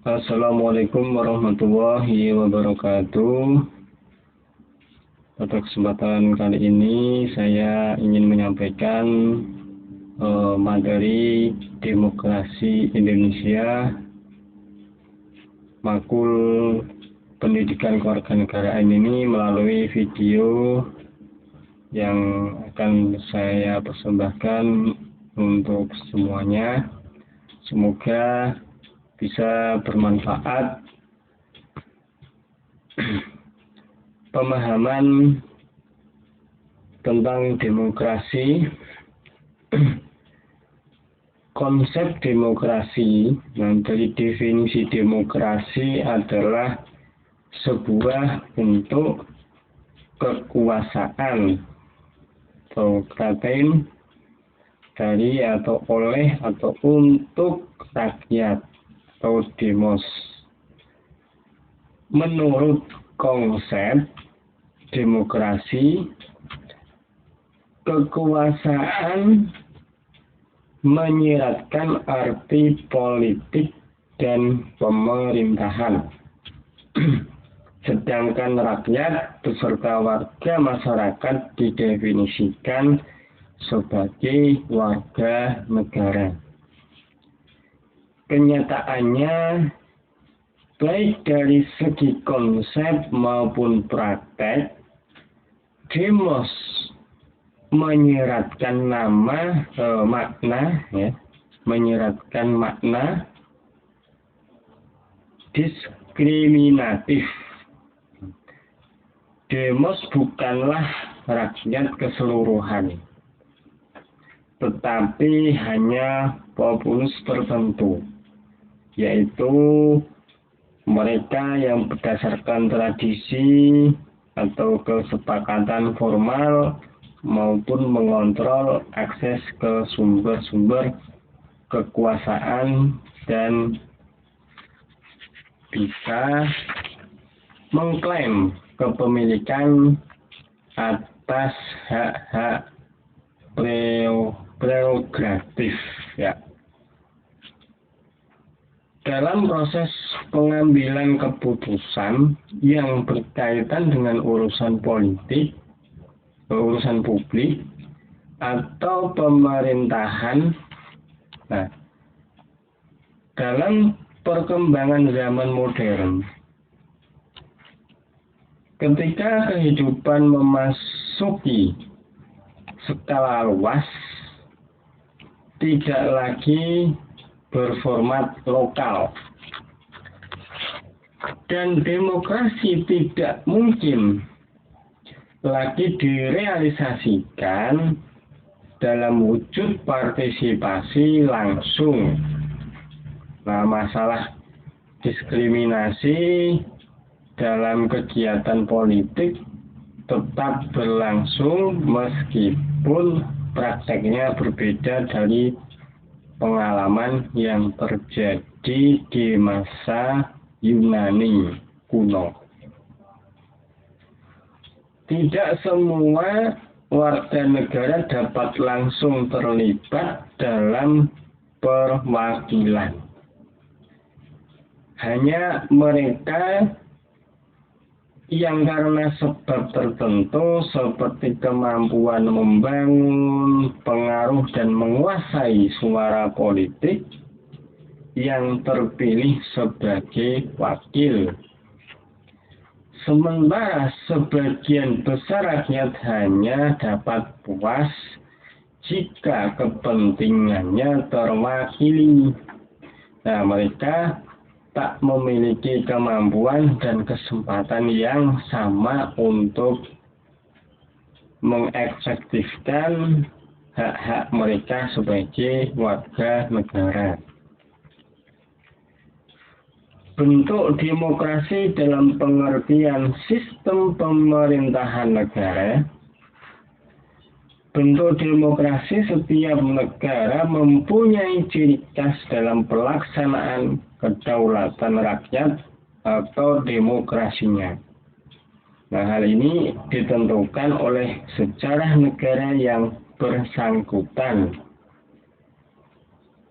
Assalamualaikum warahmatullahi wabarakatuh. Pada kesempatan kali ini saya ingin menyampaikan materi demokrasi Indonesia, makul pendidikan kewarganegaraan ini melalui video yang akan saya persembahkan untuk semuanya. Semoga bisa bermanfaat. Pemahaman tentang demokrasi, konsep demokrasi, dari definisi demokrasi adalah sebuah bentuk kekuasaan atau klaim dari atau oleh atau untuk rakyat atau demos. Menurut konsep demokrasi, kekuasaan menyiratkan arti politik dan pemerintahan. Sedangkan rakyat beserta warga masyarakat didefinisikan sebagai warga negara. Kenyataannya, baik dari segi konsep maupun praktek, demos menyiratkan menyiratkan makna diskriminatif. Demos bukanlah rakyat keseluruhan, tetapi hanya populus tertentu, yaitu mereka yang berdasarkan tradisi atau kesepakatan formal maupun mengontrol akses ke sumber-sumber kekuasaan dan bisa mengklaim kepemilikan atas hak-hak prerogatif, ya. Dalam proses pengambilan keputusan yang berkaitan dengan urusan politik, urusan publik, atau pemerintahan, dalam perkembangan zaman modern, ketika kehidupan memasuki skala luas, tidak lagi berformat lokal, dan demokrasi tidak mungkin lagi direalisasikan dalam wujud partisipasi langsung. Masalah diskriminasi dalam kegiatan politik tetap berlangsung meskipun prakteknya berbeda dari pengalaman yang terjadi di masa Yunani kuno. Tidak semua warga negara dapat langsung terlibat dalam perwakilan. Hanya mereka yang karena sebab tertentu seperti kemampuan membangun pengaruh dan menguasai suara politik yang terpilih sebagai wakil. Sementara sebagian besar rakyat hanya dapat puas jika kepentingannya terwakili. Mereka tak memiliki kemampuan dan kesempatan yang sama untuk mengefektifkan hak-hak mereka sebagai warga negara. Bentuk demokrasi dalam pengertian sistem pemerintahan negara. Bentuk demokrasi setiap negara mempunyai ciri khas dalam pelaksanaan kedaulatan rakyat atau demokrasinya. Hal ini ditentukan oleh sejarah negara yang bersangkutan.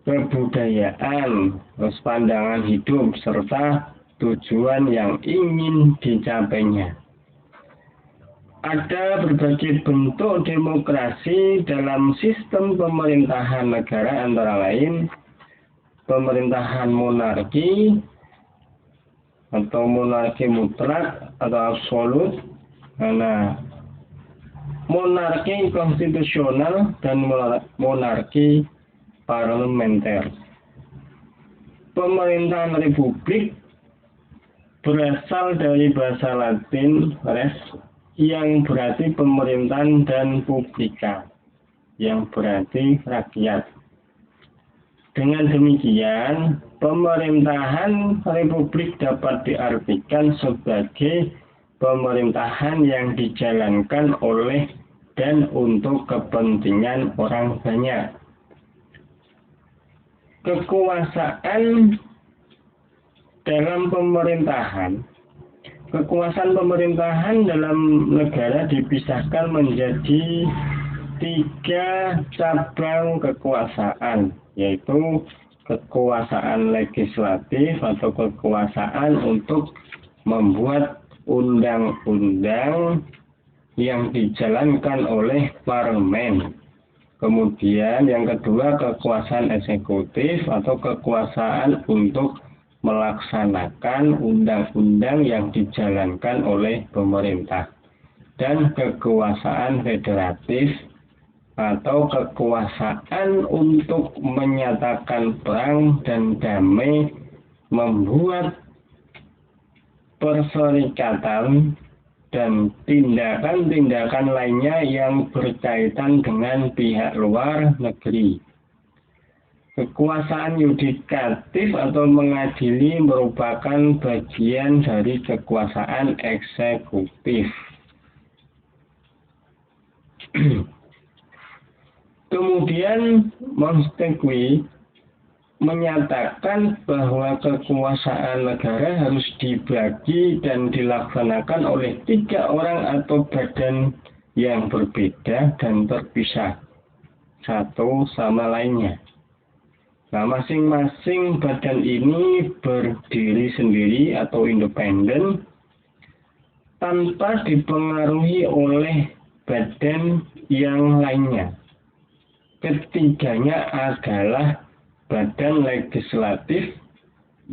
kebudayaan, terus pandangan hidup, serta tujuan yang ingin dicapainya. Ada berbagai bentuk demokrasi dalam sistem pemerintahan negara, antara lain pemerintahan monarki atau monarki mutlak atau absolut, monarki konstitusional dan monarki parlementer. Pemerintahan republik berasal dari bahasa Latin res, yang berarti pemerintahan, dan publika yang berarti rakyat. Dengan demikian, pemerintahan republik dapat diartikan sebagai pemerintahan yang dijalankan oleh dan untuk kepentingan orang banyak. Kekuasaan dalam pemerintahan. Kekuasaan pemerintahan dalam negara dipisahkan menjadi 3 cabang kekuasaan, yaitu kekuasaan legislatif atau kekuasaan untuk membuat undang-undang yang dijalankan oleh parlemen. Kemudian yang kedua, kekuasaan eksekutif atau kekuasaan untuk melaksanakan undang-undang yang dijalankan oleh pemerintah. Dan kekuasaan federatif atau kekuasaan untuk menyatakan perang dan damai, membuat perserikatan dan tindakan-tindakan lainnya yang berkaitan dengan pihak luar negeri. Kekuasaan yudikatif atau mengadili merupakan bagian dari kekuasaan eksekutif. Kemudian Montesquieu menyatakan bahwa kekuasaan negara harus dibagi dan dilaksanakan oleh 3 orang atau badan yang berbeda dan terpisah satu sama lainnya. Nah, masing-masing badan ini berdiri sendiri atau independen tanpa dipengaruhi oleh badan yang lainnya. Ketiganya adalah badan legislatif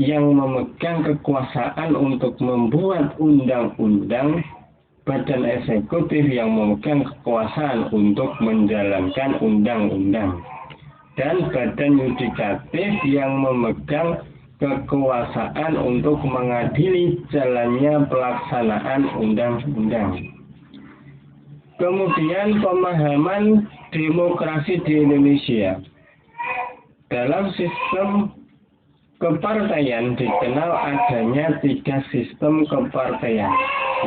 yang memegang kekuasaan untuk membuat undang-undang, badan eksekutif yang memegang kekuasaan untuk menjalankan undang-undang, dan badan yudikatif yang memegang kekuasaan untuk mengadili jalannya pelaksanaan undang-undang. Kemudian pemahaman demokrasi di Indonesia. Dalam sistem kepartaian dikenal adanya 3 sistem kepartaian,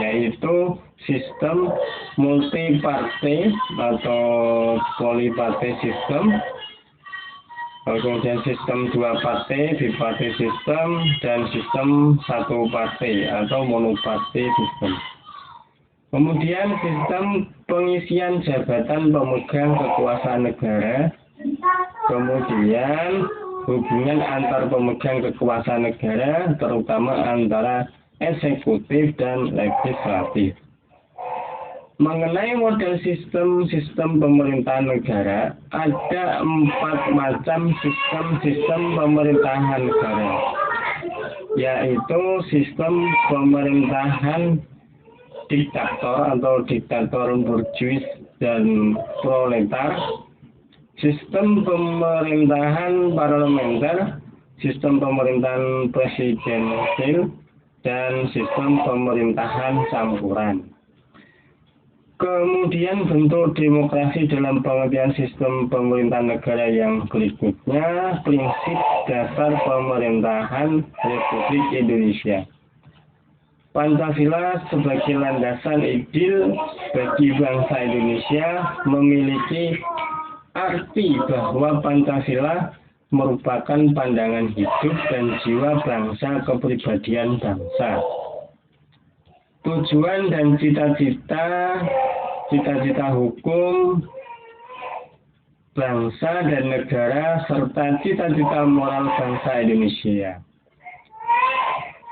yaitu sistem multipartai atau polipartai sistem, kemudian sistem 2 partai, bipartai sistem, dan sistem 1 partai atau monopartai sistem. Kemudian sistem pengisian jabatan pemegang kekuasaan negara, kemudian hubungan antar pemegang kekuasaan negara, terutama antara eksekutif dan legislatif. Mengenai model sistem pemerintahan negara, ada 4 macam sistem pemerintahan negara, yaitu sistem pemerintahan diktator atau diktator borjuis dan proletar, sistem pemerintahan parlementer, sistem pemerintahan presidensil, dan sistem pemerintahan campuran. Kemudian bentuk demokrasi dalam pengertian sistem pemerintahan negara yang berikutnya, prinsip dasar pemerintahan Republik Indonesia. Pancasila sebagai landasan ideal bagi bangsa Indonesia memiliki arti bahwa Pancasila merupakan pandangan hidup dan jiwa bangsa, kepribadian bangsa. Tujuan dan cita-cita hukum bangsa dan negara, serta cita-cita moral bangsa Indonesia.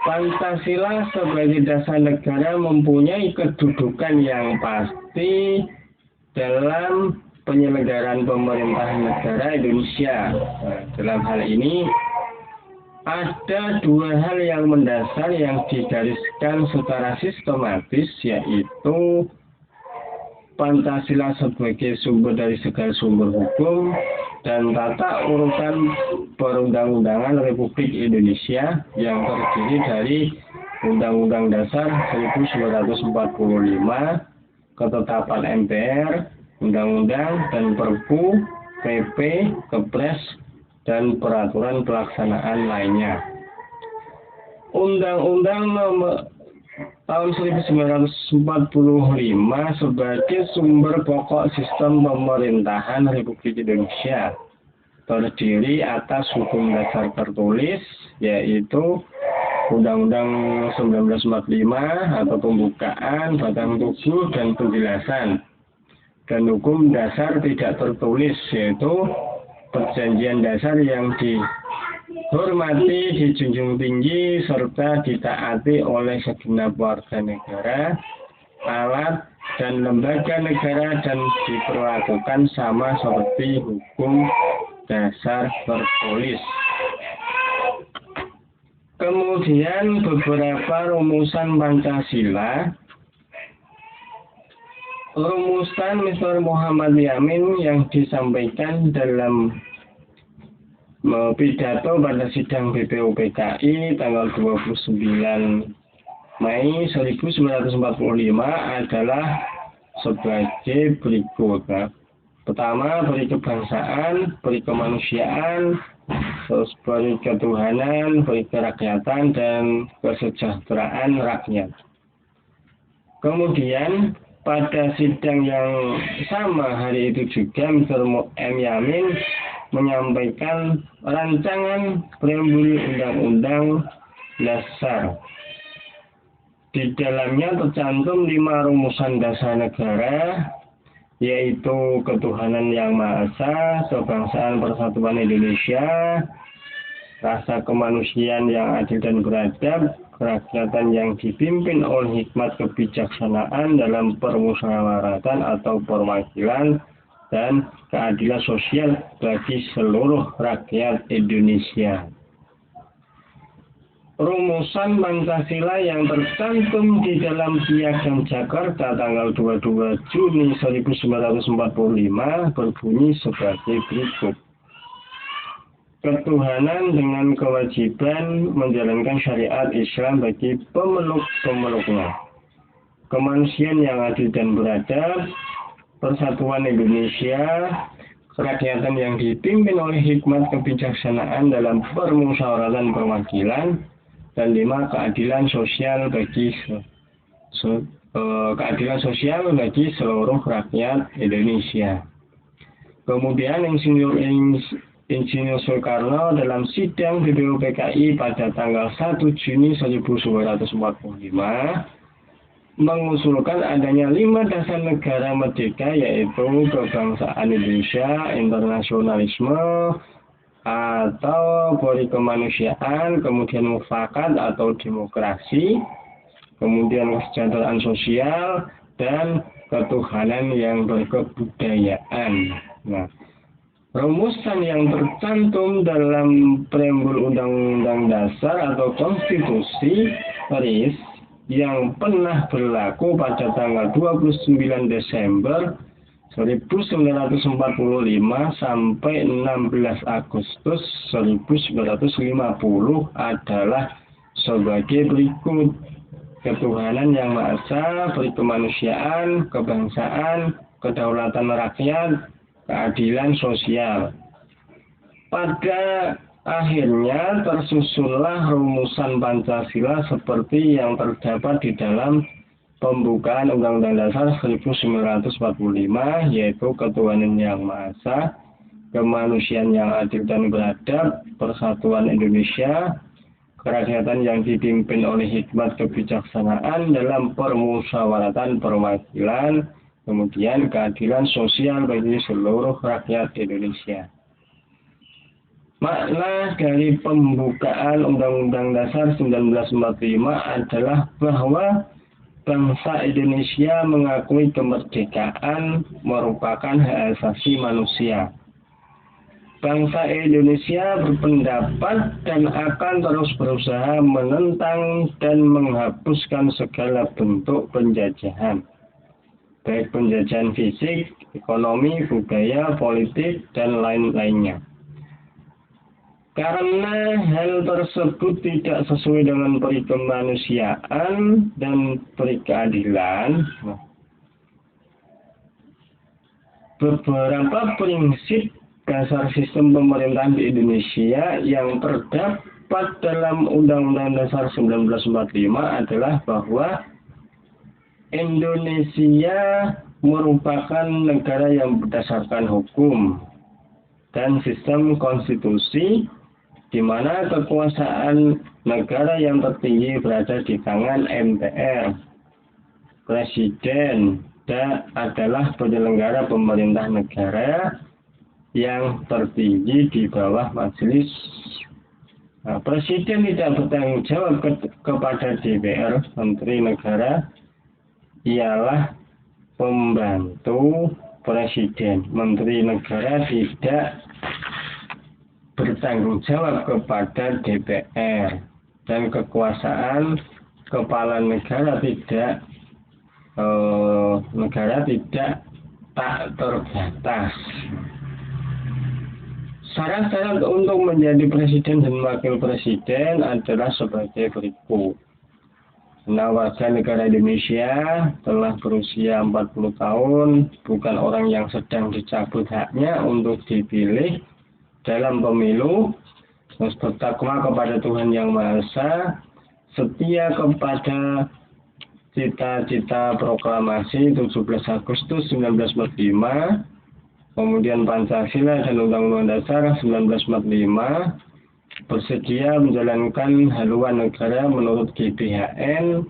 Pancasila sebagai dasar negara mempunyai kedudukan yang pasti dalam penyelenggaraan pemerintahan negara Indonesia. Nah, dalam hal ini ada dua hal yang mendasar yang digariskan secara sistematis, yaitu Pancasila sebagai sumber dari segala sumber hukum dan tata urutan perundang-undangan Republik Indonesia yang terdiri dari Undang-Undang Dasar 1945, ketetapan MPR, Undang-Undang dan Perpu, PP, Kepres, dan peraturan pelaksanaan lainnya. Undang-Undang Nomor tahun 1945 sebagai sumber pokok sistem pemerintahan Republik Indonesia terdiri atas hukum dasar tertulis, yaitu Undang-Undang 1945 atau pembukaan, batang tubuh, dan penjelasan, dan hukum dasar tidak tertulis, yaitu perjanjian dasar yang dihormati, dijunjung tinggi, serta ditaati oleh segenap warga negara, alat, dan lembaga negara, dan diperlakukan sama seperti hukum dasar tertulis. Kemudian beberapa rumusan Pancasila. Rumusan Mr. Muhammad Yamin yang disampaikan dalam pidato pada sidang BPUPKI tanggal 29 Mei 1945 adalah sebagai berikut. Pertama, beri kebangsaan, beri kemanusiaan, terus beri ketuhanan, beri kerakyatan, dan kesejahteraan rakyat. Kemudian pada sidang yang sama hari itu juga Mr. M. Yamin menyampaikan rancangan preambul Undang-Undang Dasar. Di dalamnya tercantum 5 rumusan dasar negara, yaitu ketuhanan yang Maha Esa, kebangsaan persatuan Indonesia, rasa kemanusiaan yang adil dan beradab, kerakyatan yang dipimpin oleh hikmat kebijaksanaan dalam permusyawaratan atau perwakilan, dan keadilan sosial bagi seluruh rakyat Indonesia. Rumusan Pancasila yang tercantum di dalam Piagam Jakarta tanggal 22 Juni 1945 berbunyi sebagai berikut. Ketuhanan dengan kewajiban menjalankan syariat Islam bagi pemeluk-pemeluknya. Kemanusiaan yang adil dan beradab, persatuan Indonesia, kerakyatan yang dipimpin oleh hikmat kebijaksanaan dalam permusyawaratan perwakilan, dan 5, keadilan sosial bagi seluruh rakyat Indonesia. Kemudian Insinyur Soekarno dalam sidang BPUPKI pada tanggal 1 Juni 1945 mengusulkan adanya 5 dasar negara merdeka, yaitu kebangsaan Indonesia, internasionalisme, atau pori kemanusiaan, kemudian mufakat atau demokrasi, kemudian kesejahteraan sosial, dan ketuhanan yang berkebudayaan. Nah, rumusan yang tercantum dalam preambul Undang-Undang Dasar atau Konstitusi RIS yang pernah berlaku pada tanggal 29 Desember 1945 sampai 16 Agustus 1950 adalah sebagai berikut. Ketuhanan yang Maha Esa, beri kemanusiaan, kebangsaan, kedaulatan rakyat, keadilan sosial. Pada akhirnya tersusunlah rumusan Pancasila seperti yang terdapat di dalam pembukaan Undang-Undang Dasar 1945, yaitu ketuhanan yang Maha Esa, kemanusiaan yang adil dan beradab, persatuan Indonesia, kerakyatan yang dipimpin oleh hikmat kebijaksanaan dalam permusyawaratan perwakilan, Kemudian keadilan sosial bagi seluruh rakyat Indonesia. Makna dari pembukaan Undang-Undang Dasar 1945 adalah bahwa bangsa Indonesia mengakui kemerdekaan merupakan hak asasi manusia. Bangsa Indonesia berpendapat dan akan terus berusaha menentang dan menghapuskan segala bentuk penjajahan, baik penjajahan fisik, ekonomi, budaya, politik, dan lain-lainnya. Karena hal tersebut tidak sesuai dengan peri kemanusiaan dan peri keadilan, beberapa prinsip dasar sistem pemerintahan di Indonesia yang terdapat dalam Undang-Undang Dasar 1945 adalah bahwa Indonesia merupakan negara yang berdasarkan hukum dan sistem konstitusi, di mana kekuasaan negara yang tertinggi berada di tangan MPR. Presiden adalah penyelenggara pemerintah negara yang tertinggi di bawah majelis. Presiden tidak bertanggung jawab kepada DPR. Menteri negara ialah pembantu presiden. Menteri negara tidak bertanggung jawab kepada DPR, dan kekuasaan kepala negara tidak tak terbatas. Syarat-syarat untuk menjadi presiden dan wakil presiden adalah sebagai berikut. Warga negara Indonesia telah berusia 40 tahun, bukan orang yang sedang dicabut haknya untuk dipilih dalam pemilu, bertakwa kepada Tuhan Yang Maha Esa, setia kepada cita-cita proklamasi 17 Agustus 1945, kemudian Pancasila dan Undang-Undang Dasar 1945, bersedia menjalankan haluan negara menurut GBHN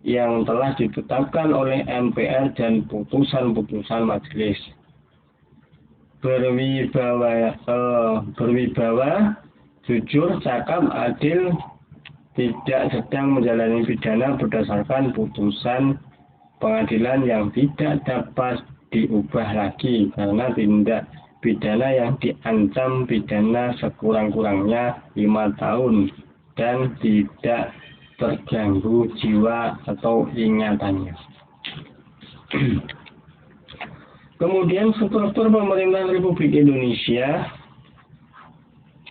yang telah ditetapkan oleh MPR dan putusan-putusan majelis. Berwibawa, jujur, cakap, adil, tidak sedang menjalani pidana berdasarkan putusan pengadilan yang tidak dapat diubah lagi karena tindak pidana yang diancam pidana sekurang-kurangnya 5 tahun dan tidak terganggu jiwa atau ingatannya. Kemudian struktur pemerintahan Republik Indonesia,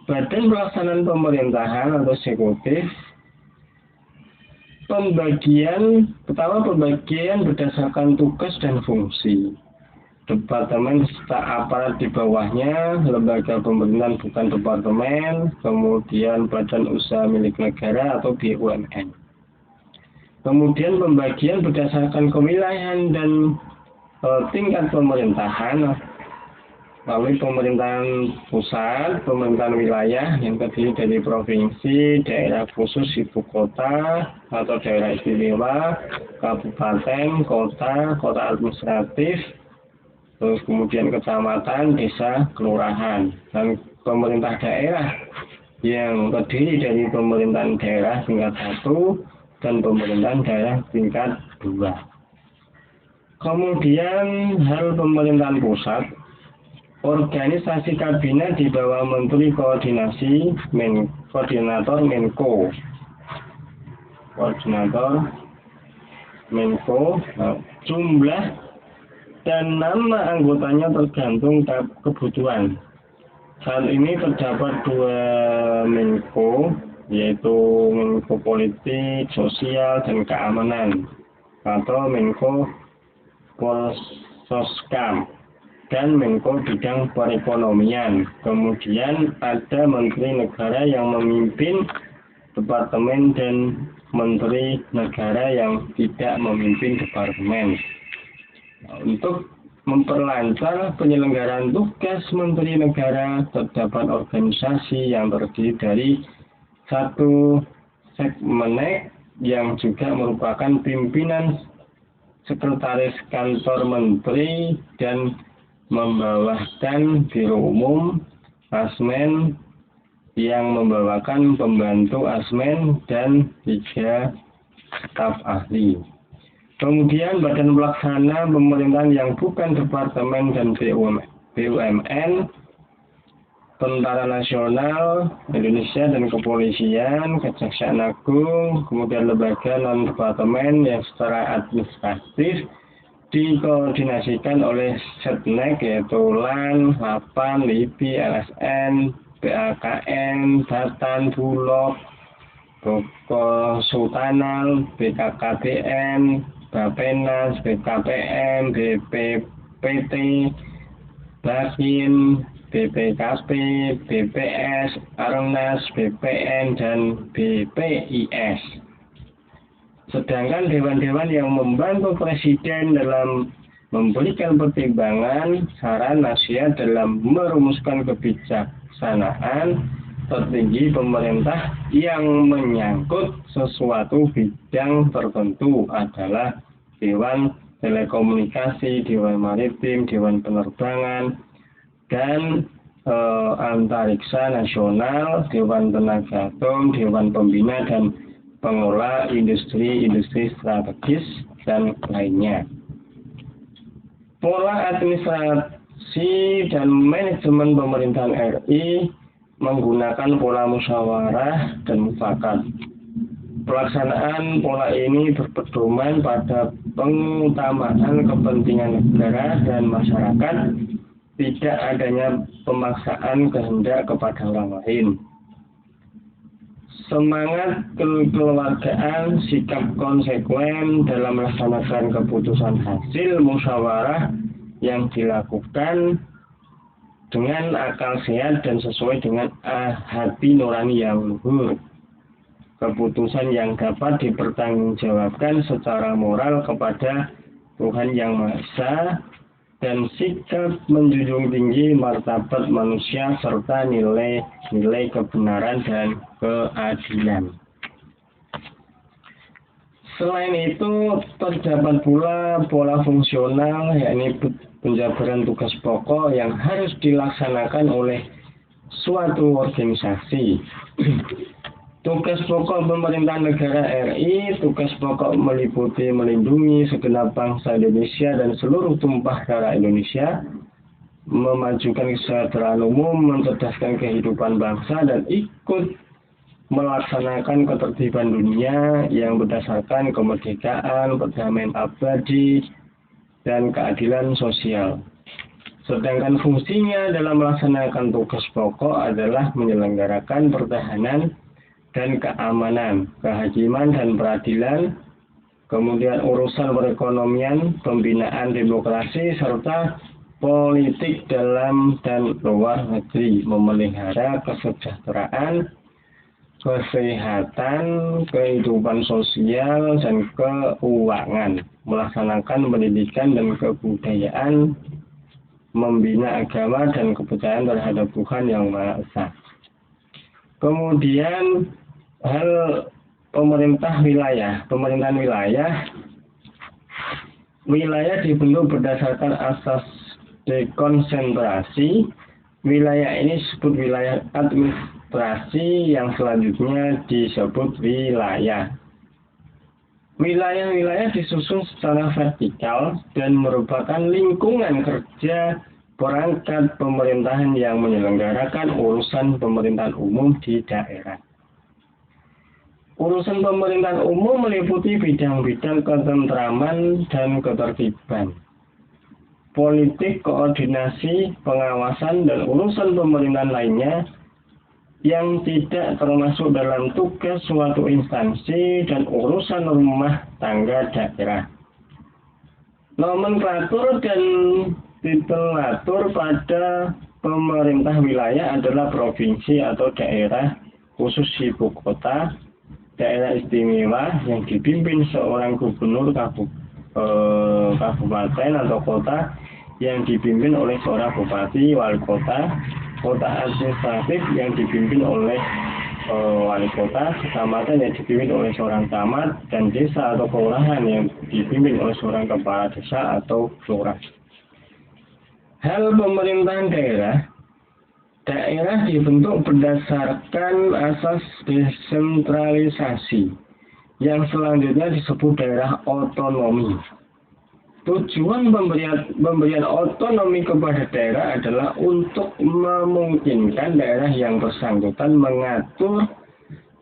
Badan Pelaksanaan Pemerintahan atau eksekutif, pembagian berdasarkan tugas dan fungsi. Departemen serta aparat di bawahnya, lembaga pemerintahan bukan departemen, kemudian badan usaha milik negara atau BUMN. Kemudian pembagian berdasarkan kewilayahan dan tingkat pemerintahan, melalui pemerintahan pusat, pemerintahan wilayah yang terdiri dari provinsi, daerah khusus ibu kota atau daerah istimewa, kabupaten, kota administratif, terus kemudian kecamatan, desa, kelurahan, dan pemerintah daerah yang terdiri dari pemerintahan daerah tingkat 1 dan pemerintahan daerah tingkat 2. Kemudian hal pemerintahan pusat, organisasi kabinet di bawah Menteri Koordinator Menko, jumlah dan nama anggotanya tergantung kebutuhan. Saat ini terdapat 2 Menko, yaitu Menko Politik, Sosial, dan Keamanan, atau Menko Polsoskam, dan Menko bidang perekonomian. Kemudian ada Menteri Negara yang memimpin departemen dan Menteri Negara yang tidak memimpin departemen. Untuk memperlancar penyelenggaraan tugas Menteri Negara, terdapat organisasi yang terdiri dari 1 Sekmenek yang juga merupakan pimpinan sekretaris kantor menteri dan membawakan biro umum, asmen yang membawakan pembantu asmen dan 3 staf ahli. Kemudian badan pelaksana pemerintahan yang bukan departemen dan BUMN, Tentara Nasional Indonesia dan Kepolisian, Kejaksaan Agung, kemudian lembaga non-departemen yang secara administratif dikoordinasikan oleh Setnek, yaitu LAN, LAPAN, LIPI, LSN, BAKN, Batan, Bulog, Boko Sultanal, BKKBN, Bapenas, BKPM, BPPT, Bakin, BPKP, BPS, Arnas, BPN, dan BPIS. Sedangkan dewan-dewan yang membantu Presiden dalam memberikan pertimbangan, saran, nasihat dalam merumuskan kebijaksanaan tertinggi pemerintah yang menyangkut sesuatu bidang tertentu adalah Dewan Telekomunikasi, Dewan Maritim, Dewan Penerbangan, dan Antariksa Nasional, Dewan Tenaga Atom, Dewan Pembina dan Pengelola Industri Strategis, dan lainnya. Pola administrasi dan manajemen pemerintahan RI menggunakan pola musyawarah dan mufakat. Pelaksanaan pola ini berpedoman pada pengutamaan kepentingan negara dan masyarakat, tidak adanya pemaksaan kehendak kepada orang lain. Semangat kekeluargaan, sikap konsekuen dalam melaksanakan keputusan hasil musyawarah yang dilakukan dengan akal sehat dan sesuai dengan hati nurani yang luhur. Keputusan yang dapat dipertanggungjawabkan secara moral kepada Tuhan Yang Maha Esa, dan sikap menjunjung tinggi martabat manusia serta nilai-nilai kebenaran dan keadilan. Selain itu, terdapat pula pola fungsional, yakni penjabaran tugas pokok yang harus dilaksanakan oleh suatu organisasi. Tugas pokok pemerintahan negara RI, tugas pokok meliputi melindungi segenap bangsa Indonesia dan seluruh tumpah darah Indonesia, memajukan kesejahteraan umum, mencerdaskan kehidupan bangsa, dan ikut melaksanakan ketertiban dunia yang berdasarkan kemerdekaan, perdamaian abadi, dan keadilan sosial. Sedangkan fungsinya dalam melaksanakan tugas pokok adalah menyelenggarakan pertahanan dan keamanan, kehakiman dan peradilan, kemudian urusan perekonomian, pembinaan demokrasi, serta politik dalam dan luar negeri, memelihara kesejahteraan, kesehatan, kehidupan sosial, dan keuangan, melaksanakan pendidikan dan kebudayaan, membina agama dan kepercayaan terhadap Tuhan Yang Maha Esa. Kemudian hal pemerintahan wilayah dibentuk berdasarkan asas dekonsentrasi. Wilayah ini disebut wilayah administrasi, yang selanjutnya disebut wilayah. Wilayah-wilayah disusun secara vertikal dan merupakan lingkungan kerja perangkat pemerintahan yang menyelenggarakan urusan pemerintahan umum di daerah. Urusan pemerintahan umum meliputi bidang-bidang ketentraman dan ketertiban, politik, koordinasi, pengawasan, dan urusan pemerintahan lainnya yang tidak termasuk dalam tugas suatu instansi dan urusan rumah tangga daerah. Nomenklatur dan titulatur pada pemerintah wilayah adalah provinsi atau daerah khusus ibu kota, daerah istimewa yang dipimpin seorang gubernur kabupaten atau kota yang dipimpin oleh seorang bupati, wali kota, kota administratif yang dipimpin oleh wali kota, kecamatan yang dipimpin oleh seorang camat, dan desa atau kelurahan yang dipimpin oleh seorang kepala desa atau lurah. Hal pemerintahan daerah. Daerah dibentuk berdasarkan asas desentralisasi, yang selanjutnya disebut daerah otonomi. Tujuan pemberian otonomi kepada daerah adalah untuk memungkinkan daerah yang bersangkutan mengatur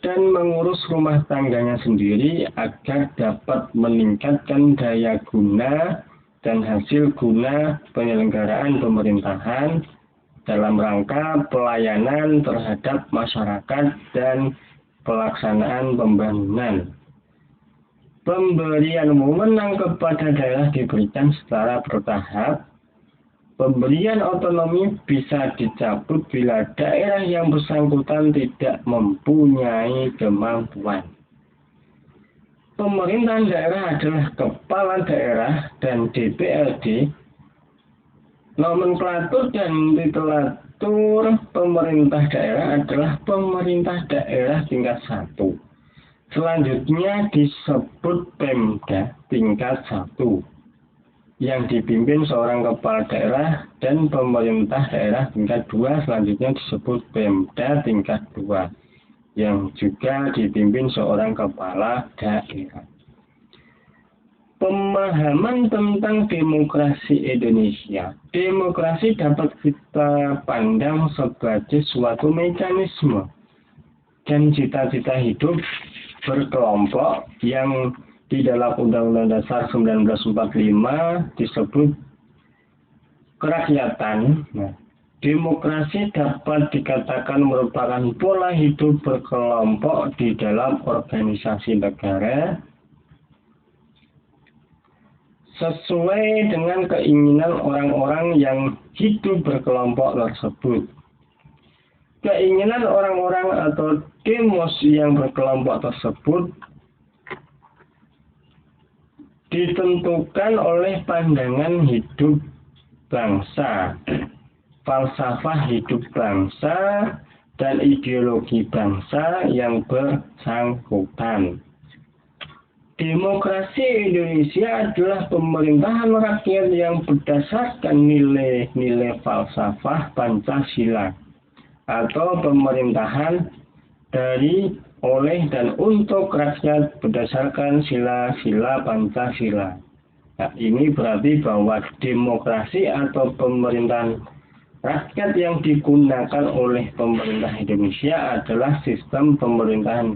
dan mengurus rumah tangganya sendiri agar dapat meningkatkan daya guna dan hasil guna penyelenggaraan pemerintahan dalam rangka pelayanan terhadap masyarakat dan pelaksanaan pembangunan. Pemberian wewenang kepada daerah diberikan secara bertahap. Pemberian otonomi bisa dicabut bila daerah yang bersangkutan tidak mempunyai kemampuan. Pemerintahan daerah adalah kepala daerah dan DPRD. Nomenklatur dan titulatur pemerintah daerah adalah pemerintah daerah tingkat 1. Selanjutnya disebut Pemda tingkat 1 yang dipimpin seorang kepala daerah, dan pemerintah daerah tingkat 2 selanjutnya disebut Pemda tingkat 2 yang juga dipimpin seorang kepala daerah. Pemahaman tentang demokrasi Indonesia. Demokrasi dapat kita pandang sebagai suatu mekanisme dan cita-cita hidup berkelompok yang di dalam Undang-Undang Dasar 1945 disebut kerakyatan. Nah, demokrasi dapat dikatakan merupakan pola hidup berkelompok di dalam organisasi negara sesuai dengan keinginan orang-orang yang hidup berkelompok tersebut. Keinginan orang-orang atau demos yang berkelompok tersebut ditentukan oleh pandangan hidup bangsa, falsafah hidup bangsa, dan ideologi bangsa yang bersangkutan. Demokrasi Indonesia adalah pemerintahan rakyat yang berdasarkan nilai-nilai falsafah Pancasila, atau pemerintahan dari, oleh, dan untuk rakyat berdasarkan sila-sila Pancasila. Nah, ini berarti bahwa demokrasi atau pemerintahan rakyat yang digunakan oleh pemerintah Indonesia adalah sistem pemerintahan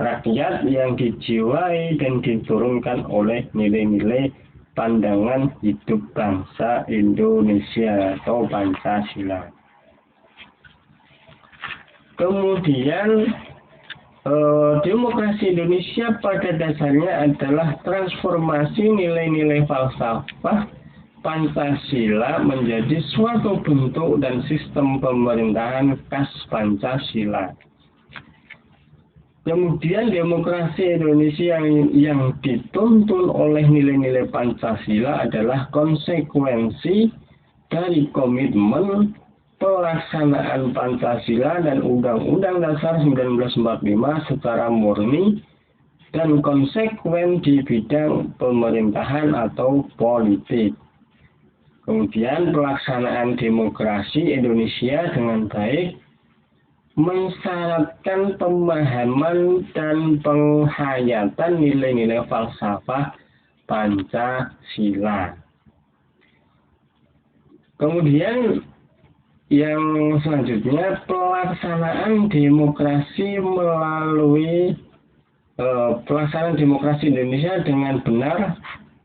rakyat yang dijiwai dan diturunkan oleh nilai-nilai pandangan hidup bangsa Indonesia atau Pancasila. Kemudian demokrasi Indonesia pada dasarnya adalah transformasi nilai-nilai falsafah Pancasila menjadi suatu bentuk dan sistem pemerintahan khas Pancasila. Kemudian demokrasi Indonesia yang dituntun oleh nilai-nilai Pancasila adalah konsekuensi dari komitmen pelaksanaan Pancasila dan Undang-Undang Dasar 1945 secara murni dan konsekuen di bidang pemerintahan atau politik. Kemudian pelaksanaan demokrasi Indonesia dengan baik mensyaratkan pemahaman dan penghayatan nilai-nilai falsafah Pancasila. Kemudian yang selanjutnya, pelaksanaan demokrasi Indonesia dengan benar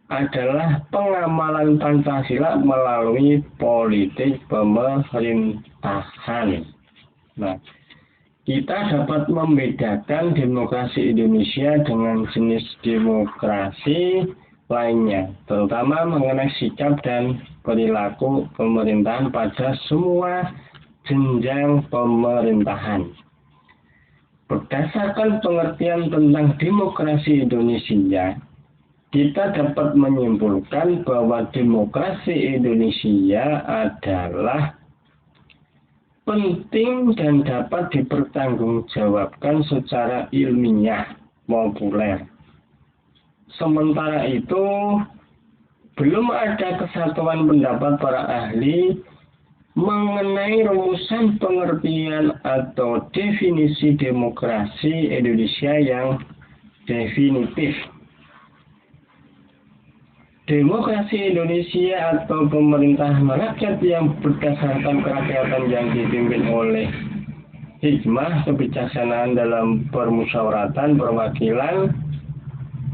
adalah pengamalan Pancasila melalui politik pemerintahan. Nah, kita dapat membedakan demokrasi Indonesia dengan jenis demokrasi lainnya, terutama mengenai sikap dan perilaku pemerintahan pada semua jenjang pemerintahan. Berdasarkan pengertian tentang demokrasi Indonesia, kita dapat menyimpulkan bahwa demokrasi Indonesia adalah penting dan dapat dipertanggungjawabkan secara ilmiah populer. Sementara itu, belum ada kesatuan pendapat para ahli mengenai rumusan pengertian atau definisi demokrasi Indonesia yang definitif. Demokrasi Indonesia atau pemerintahan rakyat yang berdasarkan kerakyatan yang dipimpin oleh hikmah kebijaksanaan dalam permusyawaratan perwakilan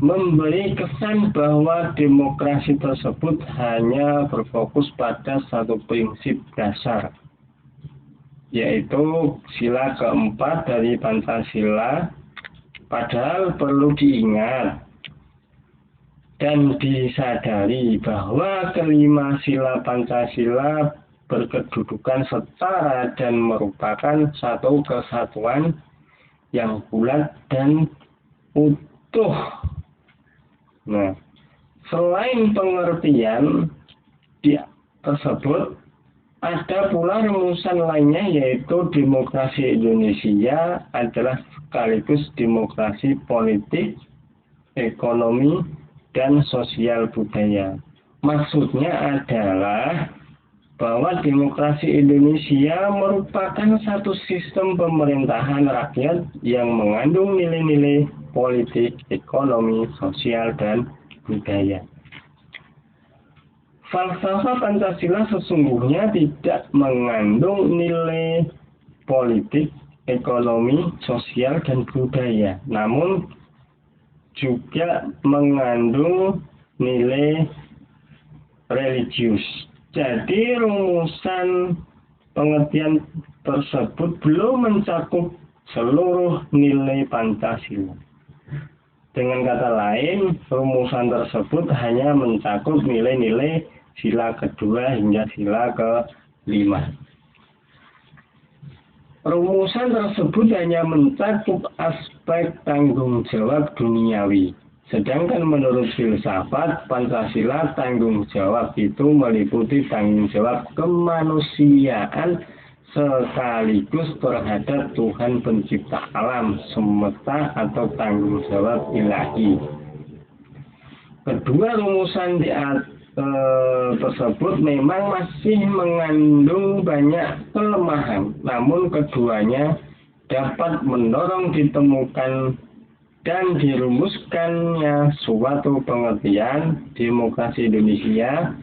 memberi kesan bahwa demokrasi tersebut hanya berfokus pada satu prinsip dasar, yaitu sila keempat dari Pancasila. Padahal perlu diingat dan disadari bahwa kelima sila Pancasila berkedudukan setara dan merupakan satu kesatuan yang bulat dan utuh. Nah, selain pengertian tersebut, ada pula rumusan lainnya, yaitu demokrasi Indonesia adalah sekaligus demokrasi politik, ekonomi, dan sosial budaya. Maksudnya adalah bahwa demokrasi Indonesia merupakan satu sistem pemerintahan rakyat yang mengandung nilai-nilai politik, ekonomi, sosial, dan budaya. Falsafah Pancasila sesungguhnya tidak mengandung nilai politik, ekonomi, sosial, dan budaya, namun juga mengandung nilai religius. Jadi rumusan pengertian tersebut belum mencakup seluruh nilai Pancasila. Dengan kata lain, rumusan tersebut hanya mencakup nilai-nilai sila kedua hingga sila kelima. Rumusan tersebut hanya mencakup aspek tanggung jawab duniawi. Sedangkan menurut filsafat Pancasila, tanggung jawab itu meliputi tanggung jawab kemanusiaan sekaligus terhadap Tuhan pencipta alam semesta atau tanggung jawab ilahi. Kedua rumusan tersebut memang masih mengandung banyak kelemahan, namun keduanya dapat mendorong ditemukan dan dirumuskannya suatu pengertian demokrasi Indonesia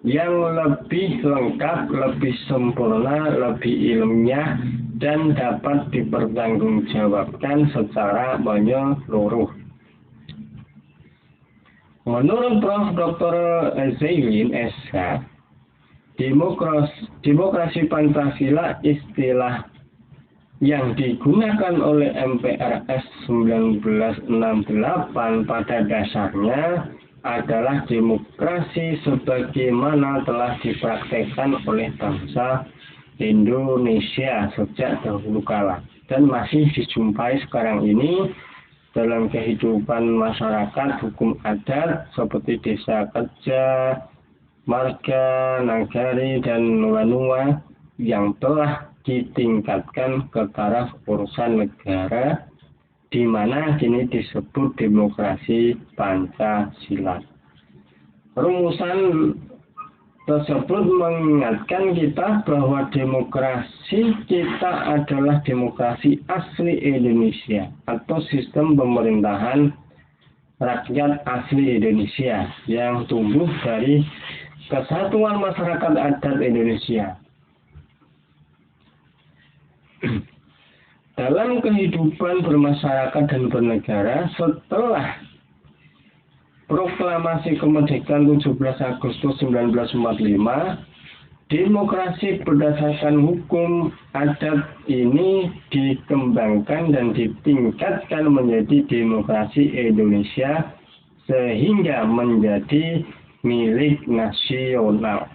yang lebih lengkap, lebih sempurna, lebih ilmiah, dan dapat dipertanggungjawabkan secara menyeluruh. Menurut Prof. Dr. Zailin SH, demokrasi Pancasila istilah yang digunakan oleh MPRS 1968 pada dasarnya adalah demokrasi sebagaimana telah dipraktekkan oleh bangsa Indonesia sejak dahulu kala dan masih dijumpai sekarang ini dalam kehidupan masyarakat hukum adat seperti desa kerja, marga, nagari, dan wanua yang telah ditingkatkan ke taraf urusan negara, di mana kini disebut demokrasi Pancasila. Rumusan tersebut mengingatkan kita bahwa demokrasi kita adalah demokrasi asli Indonesia atau sistem pemerintahan rakyat asli Indonesia yang tumbuh dari kesatuan masyarakat adat Indonesia. Dalam kehidupan bermasyarakat dan bernegara setelah Proklamasi Kemerdekaan 17 Agustus 1945, demokrasi berdasarkan hukum adat ini dikembangkan dan ditingkatkan menjadi demokrasi Indonesia sehingga menjadi milik nasional.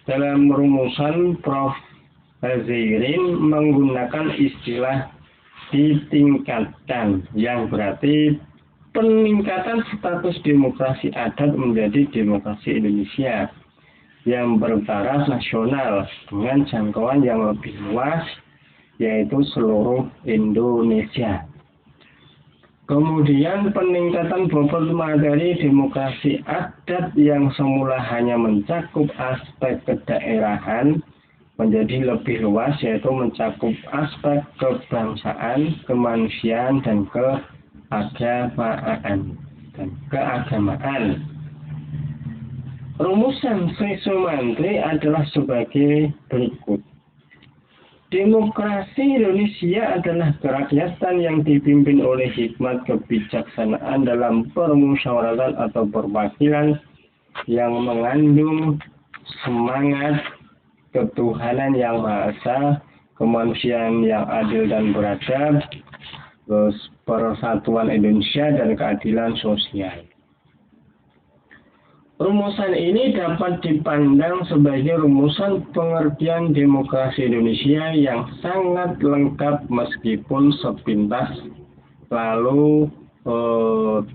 Dalam rumusan, Prof. Zailin menggunakan istilah ditingkatkan, yang berarti peningkatan status demokrasi adat menjadi demokrasi Indonesia. yang bertaraf nasional dengan jangkauan yang lebih luas, yaitu seluruh Indonesia. Kemudian peningkatan bobot materi demokrasi adat yang semula hanya mencakup aspek kedaerahan menjadi lebih luas, yaitu mencakup aspek kebangsaan, kemanusiaan, dan keagamaan. Rumusan Sri Sumantri adalah sebagai berikut. Demokrasi Indonesia adalah kerakyatan yang dipimpin oleh hikmat kebijaksanaan dalam permusyawaratan atau perwakilan yang mengandung semangat ketuhanan yang Maha Esa, kemanusiaan yang adil dan beradab, persatuan Indonesia, dan keadilan sosial. Rumusan ini dapat dipandang sebagai rumusan pengertian demokrasi Indonesia yang sangat lengkap meskipun sepintas lalu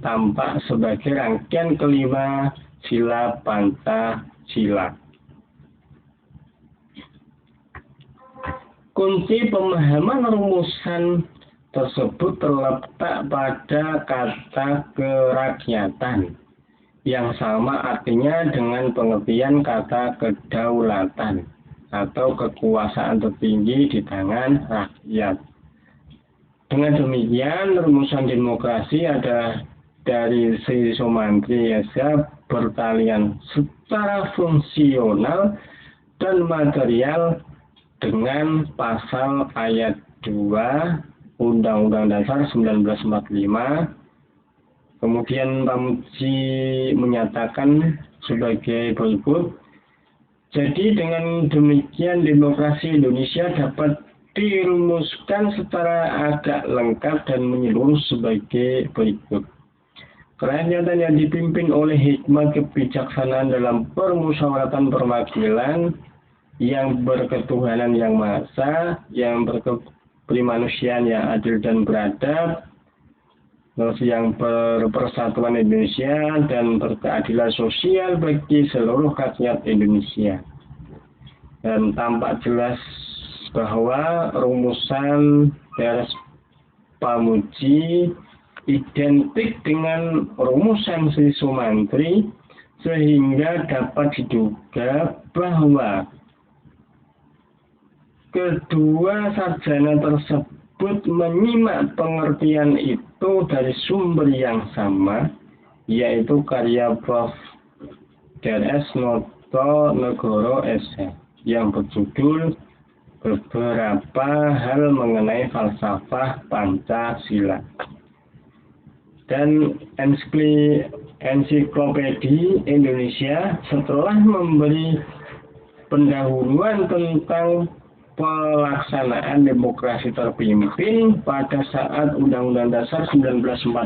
tampak sebagai rangkaian kelima sila Pancasila. Kunci pemahaman rumusan tersebut terletak pada kata kerakyatan, yang sama artinya dengan pengertian kata kedaulatan atau kekuasaan tertinggi di tangan rakyat. Dengan demikian, rumusan demokrasi ada dari Sri Sumantri Esa bertalian secara fungsional dan material dengan pasal ayat 2 Undang-Undang Dasar 1945. Kemudian Pamuji menyatakan sebagai berikut. Jadi dengan demikian demokrasi Indonesia dapat dirumuskan secara agak lengkap dan menyeluruh sebagai berikut. Kerakyatan yang dipimpin oleh hikmat kebijaksanaan dalam permusyawaratan perwakilan yang berketuhanan yang Maha Esa, yang berkemanusiaan yang adil dan beradab, yang berpersatuan Indonesia, dan berkeadilan sosial bagi seluruh rakyat Indonesia. Dan tampak jelas bahwa rumusan Beres Pamuji identik dengan rumusan Sri Sumantri, sehingga dapat diduga bahwa kedua sarjana tersebut menyimak pengertian itu dari sumber yang sama, yaitu karya Prof. Drs. Noto Negoro S.H. yang berjudul Beberapa Hal Mengenai Falsafah Pancasila. Dan Ensiklopedi Indonesia setelah memberi pendahuluan tentang pelaksanaan demokrasi terpimpin pada saat Undang-Undang Dasar 1945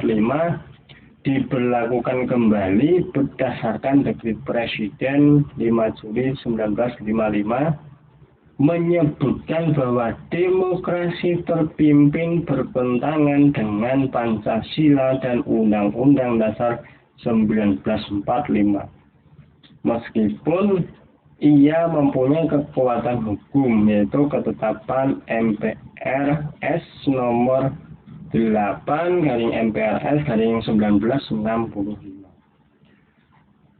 diberlakukan kembali berdasarkan Dekret Presiden 5 Juli 1955, menyebutkan bahwa demokrasi terpimpin bertentangan dengan Pancasila dan Undang-Undang Dasar 1945. Meskipun ia mempunyai kekuatan hukum, yaitu ketetapan MPRS nomor 8/MPRS/1965.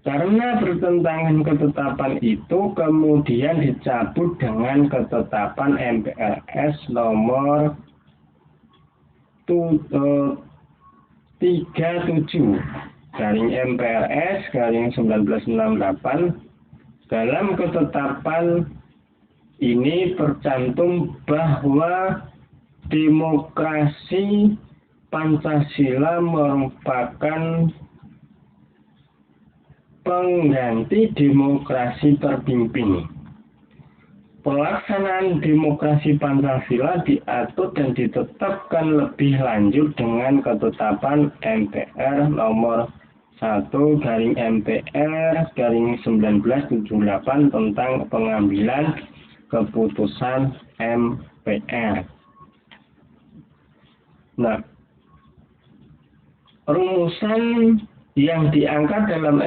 Karena bertentangan ketetapan itu kemudian dicabut dengan ketetapan MPRS nomor 37/MPRS/1968. Dalam ketetapan ini tercantum bahwa demokrasi Pancasila merupakan pengganti demokrasi terpimpin. Pelaksanaan demokrasi Pancasila diatur dan ditetapkan lebih lanjut dengan ketetapan MPR nomor 1/MPR/1978 tentang pengambilan keputusan MPR. Nah, rumusan yang diangkat dalam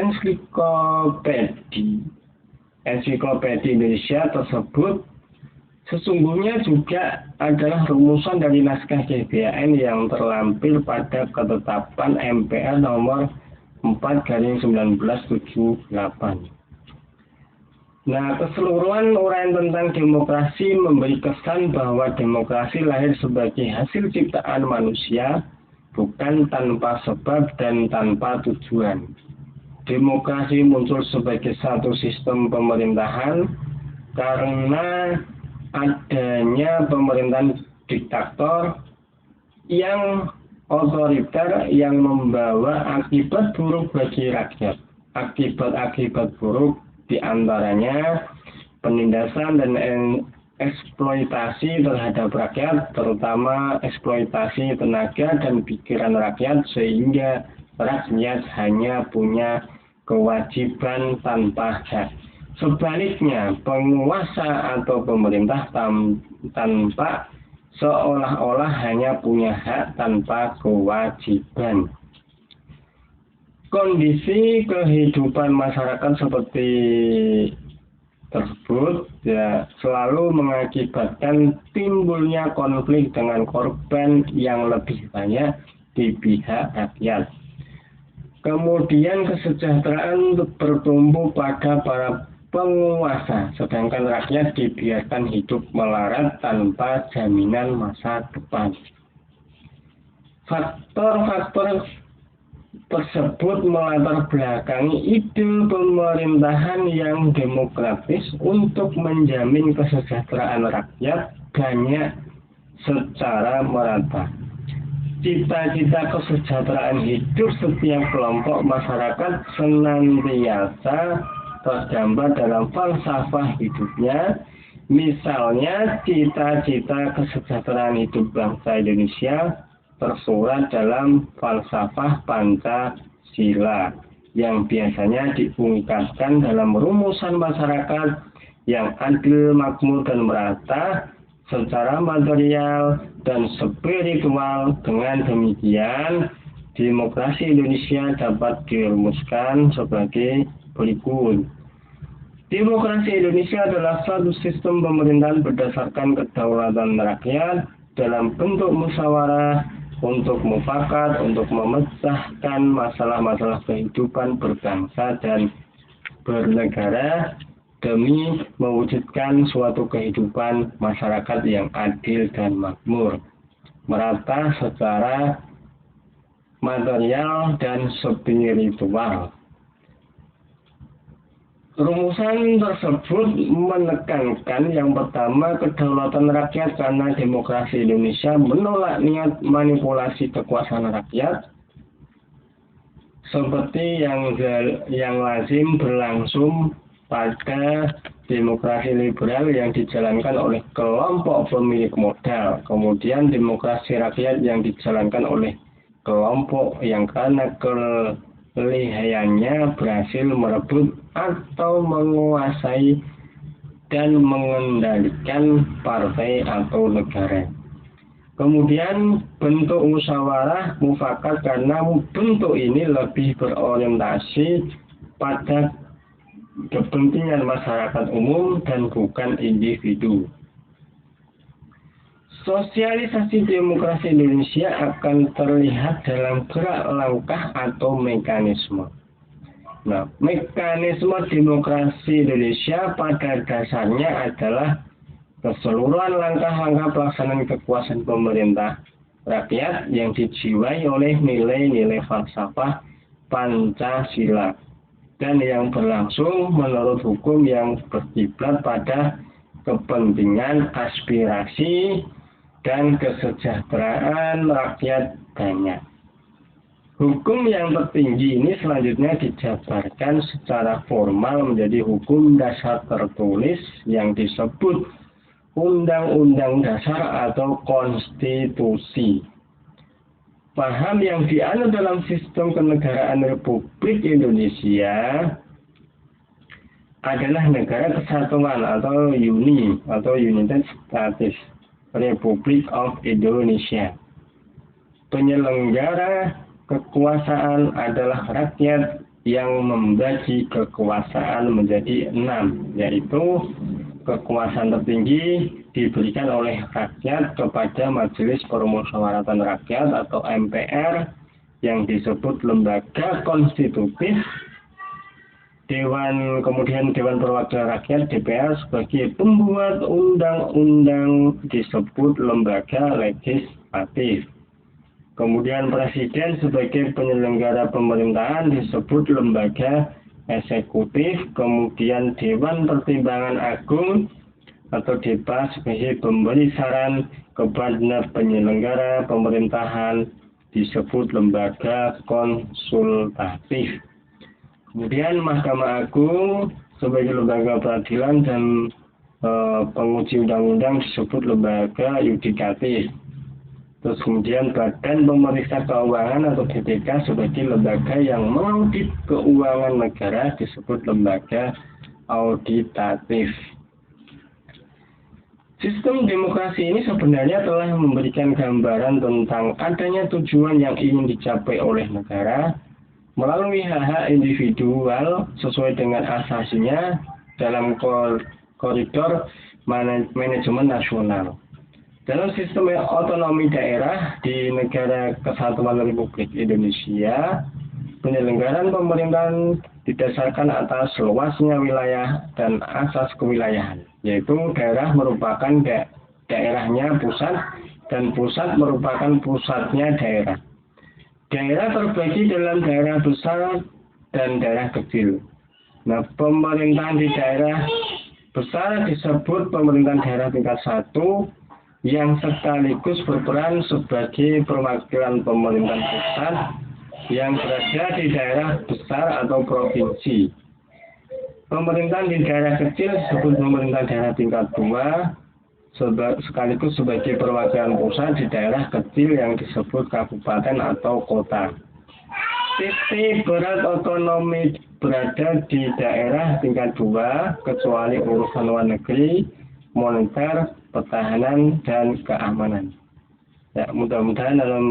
Ensiklopedia Indonesia tersebut sesungguhnya juga adalah rumusan dari naskah GBHN yang terlampir pada ketetapan MPR nomor 4/1978. Nah, keseluruhan uraian tentang demokrasi memberi kesan bahwa demokrasi lahir sebagai hasil ciptaan manusia, bukan tanpa sebab dan tanpa tujuan. Demokrasi muncul sebagai satu sistem pemerintahan karena adanya pemerintahan diktator yang otoriter yang membawa akibat buruk bagi rakyat. Akibat-akibat buruk diantaranya penindasan dan eksploitasi terhadap rakyat, terutama eksploitasi tenaga dan pikiran rakyat sehingga rakyat hanya punya kewajiban tanpa hak. Sebaliknya, penguasa atau pemerintah tanpa seolah-olah hanya punya hak tanpa kewajiban. Kondisi kehidupan masyarakat seperti tersebut ya selalu mengakibatkan timbulnya konflik dengan korban yang lebih banyak di pihak rakyat. Kemudian kesejahteraan bertumbuh pada para penguasa, sedangkan rakyat dibiarkan hidup melarat tanpa jaminan masa depan. Faktor-faktor tersebut melatar belakangi ide pemerintahan yang demokratis untuk menjamin kesejahteraan rakyat banyak secara merata. Cita-cita kesejahteraan hidup setiap kelompok masyarakat senantiasa tergambar dalam falsafah hidupnya. Misalnya, cita-cita kesejahteraan hidup bangsa Indonesia tersurat dalam falsafah Pancasila yang biasanya diungkapkan dalam rumusan masyarakat yang adil, makmur, dan merata secara material dan spiritual. Dengan demikian, demokrasi Indonesia dapat dirumuskan sebagai berikut. Demokrasi Indonesia adalah suatu sistem pemerintahan berdasarkan kedaulatan rakyat dalam bentuk musyawarah untuk mufakat, untuk memecahkan masalah-masalah kehidupan berbangsa dan bernegara demi mewujudkan suatu kehidupan masyarakat yang adil dan makmur, merata secara material dan spiritual. Rumusan tersebut menekankan yang pertama kedaulatan rakyat karena demokrasi Indonesia menolak niat manipulasi kekuasaan rakyat seperti yang lazim berlangsung pada demokrasi liberal yang dijalankan oleh kelompok pemilik modal. Kemudian demokrasi rakyat yang dijalankan oleh kelompok yang karena kelihayannya berhasil merebut atau menguasai dan mengendalikan partai atau negara. Kemudian bentuk musyawarah mufakat karena bentuk ini lebih berorientasi pada kepentingan masyarakat umum dan bukan individu. Sosialisasi demokrasi Indonesia akan terlihat dalam gerak langkah atau mekanisme. Nah, mekanisme demokrasi Indonesia pada dasarnya adalah keseluruhan langkah-langkah pelaksanaan kekuasaan pemerintah rakyat yang dijiwai oleh nilai-nilai falsafah Pancasila dan yang berlangsung menurut hukum yang berkiblat pada kepentingan aspirasi dan kesejahteraan rakyat banyak. Hukum yang tertinggi ini selanjutnya dijabarkan secara formal menjadi hukum dasar tertulis yang disebut Undang-Undang Dasar atau Konstitusi. Paham yang dianut dalam sistem kenegaraan Republik Indonesia adalah negara kesatuan atau UNI atau United States Republic of Indonesia. Penyelenggara kekuasaan adalah rakyat yang membagi kekuasaan menjadi 6, yaitu kekuasaan tertinggi diberikan oleh rakyat kepada Majelis Permusyawaratan Rakyat atau MPR yang disebut lembaga konstitutif, kemudian Dewan Perwakilan Rakyat DPR sebagai pembuat undang-undang disebut lembaga legislatif. Kemudian Presiden sebagai penyelenggara pemerintahan disebut lembaga eksekutif. Kemudian Dewan Pertimbangan Agung atau DEPA sebagai pemberi saran kepada penyelenggara pemerintahan disebut lembaga konsultatif. Kemudian Mahkamah Agung sebagai lembaga peradilan dan penguji undang-undang disebut lembaga yudikatif. Terus kemudian Badan Pemeriksa Keuangan atau BPK sebagai lembaga yang mengaudit keuangan negara disebut lembaga auditatif. Sistem demokrasi ini sebenarnya telah memberikan gambaran tentang adanya tujuan yang ingin dicapai oleh negara melalui hak-hak individual sesuai dengan asasinya dalam koridor manajemen nasional. Dalam sistem otonomi daerah di Negara Kesatuan Republik Indonesia, penyelenggaraan pemerintahan didasarkan atas luasnya wilayah dan asas kewilayahan, yaitu daerah merupakan daerahnya pusat dan pusat merupakan pusatnya daerah. Daerah terbagi dalam daerah besar dan daerah kecil. Nah, pemerintahan di daerah besar disebut pemerintahan daerah tingkat 1 yang sekaligus berperan sebagai perwakilan pemerintahan pusat yang berada di daerah besar atau provinsi. Pemerintahan di daerah kecil disebut pemerintahan daerah tingkat 2 sekaligus sebagai perwakilan pusat di daerah kecil yang disebut kabupaten atau kota. Titik berat otonomi berada di daerah tingkat 2 kecuali urusan luar negeri, moneter, pertahanan, dan keamanan. Ya, mudah-mudahan dalam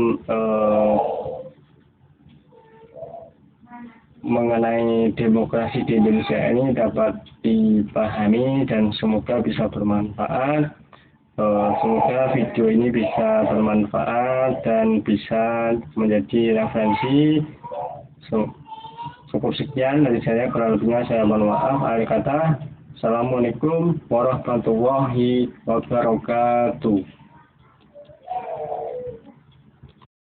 mengenai demokrasi di Indonesia ini dapat dipahami dan semoga bisa bermanfaat. Semoga video ini bisa bermanfaat dan bisa menjadi referensi. Cukup sekian dari saya, kurang lebihnya saya mohon maaf. Akhir kata, Assalamualaikum warahmatullahi wabarakatuh.